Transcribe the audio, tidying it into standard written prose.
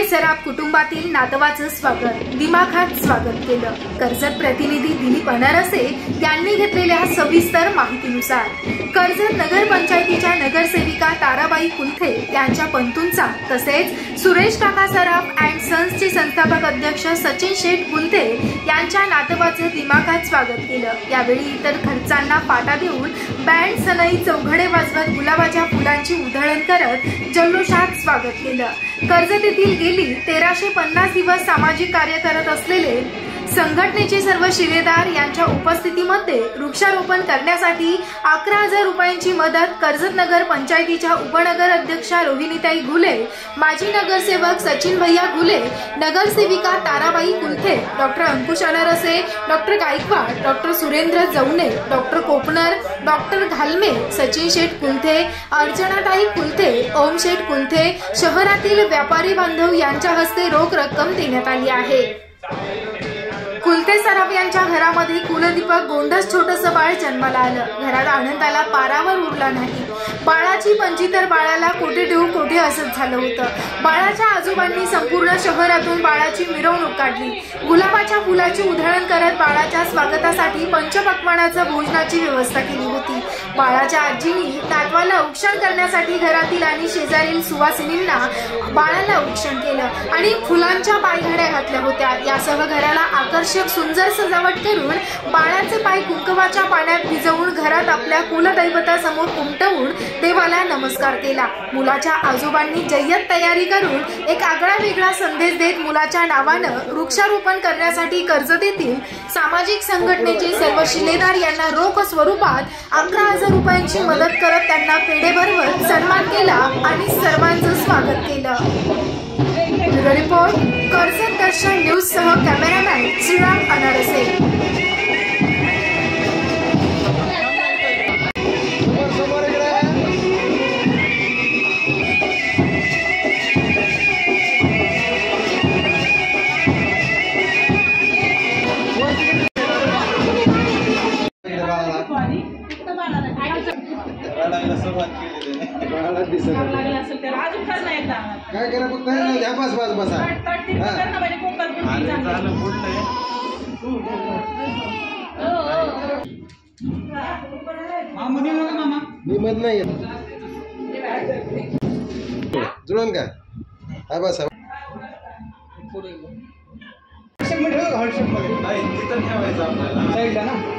सराफ कुटुंबातील नातवाचं स्वागत दिमाखात स्वागत केलं। कर्जत प्रतिनिधी दिलीप अनारसे यांनी घेतलेल्या सविस्तर माहितीनुसार कर्जत नगर पंचायतीच्या नगरसेविका ताराबाई कुलथे यांच्या पंतूंचा तसेच सुरेश काका सराफ अँड सन्सचे संस्थापक अध्यक्ष सचिन शेठ कुलथे यांच्या नातवाचं दिमाखात स्वागत केलं। यावेळी इतर खर्चांना फाटा देऊन बँड सनई चौघडे वाजवत गुलाबाच्या फुलांची उधळण करत जल्लोषात स्वागत केलं। कर्जत येथील गेली 1350 दिवस सामाजिक कार्य करत असलेले संघटनेचे सर्व शिलेदार यांच्या उपस्थितीमध्ये वृक्षारोपण करण्यासाठी 11,000 रुपयांची मदत कर्जत नगर पंचायतीच्या उपनगर अध्यक्षा रोहिणीताई घुले, माजी नगरसेवक सचिन भैया घुले, नगरसेविका ताराबाई कुलथे, डॉक्टर अंकुश अनारसे, डॉक्टर गायकवाड, डॉक्टर सुरेंद्र जवने, डॉक्टर कोपनर, डॉक्टर घालमे, सचिन शेठ कुलथे, अर्चनाताई कुलथे, ओम शेठ कुलथे, शहरातील व्यापारी बांधव यांच्या हस्ते रोख रक्कम देण्यात आली आहे। कुलथे सराफ यांच्या घरामध्ये कुलदीपक गोंडस छोटस बाळ जन्माला आलं। घरात आनंदाला पारावर उरला नाही। बाळाची पंची तर बाळाला कोठे ठेवू कोठे असंच झालं होतं। बाळाच्या आजोबांनी संपूर्ण शहरातून बाळाची मिरवणूक काढली। गुलाबाच्या फुलाची उधळण करत बाळाच्या स्वागतासाठी पंचपक्वान्नाचं भोजनाची व्यवस्था केली होती। बाळाच्या आजींनी नातवाला औक्षण करण्यासाठी घरातील आणि शेजारील सुवासिनींना बाळाला औक्षण केलं आणि फुलांच्या पायघड्या घातल्या होत्या। यासह घराला आकर्षक सुंदर सजावट करून बाळाचे पाय कुंकवाच्या पाण्यात भिजवून घरात आपल्या कुलदैवतासमोर उमटवून देवाला नमस्कार केला। मुलाच्या आजोबांनी जय्यत तयारी करून एक आगळा वेगळा संदेश देत मुलाच्या नावानं वृक्षारोपण करण्यासाठी कर्जत येथील सामाजिक संघटनेचे सर्व शिलेदार यांना रोख स्वरूपात 11,000 रुपयांची मदत करत त्यांना पेढे भरवत सन्मान केला आणि सर्वांचं स्वागत केलं। रिपोर्ट कर्जत दर्शन न्यूज सह कॅमेरामॅन श्रीराम अनारसे। काय करा फक्त द्या बस बस बसा मी मत नाही जुळून का हा बस हळशेक मध्ये ठेवायचं आपल्याला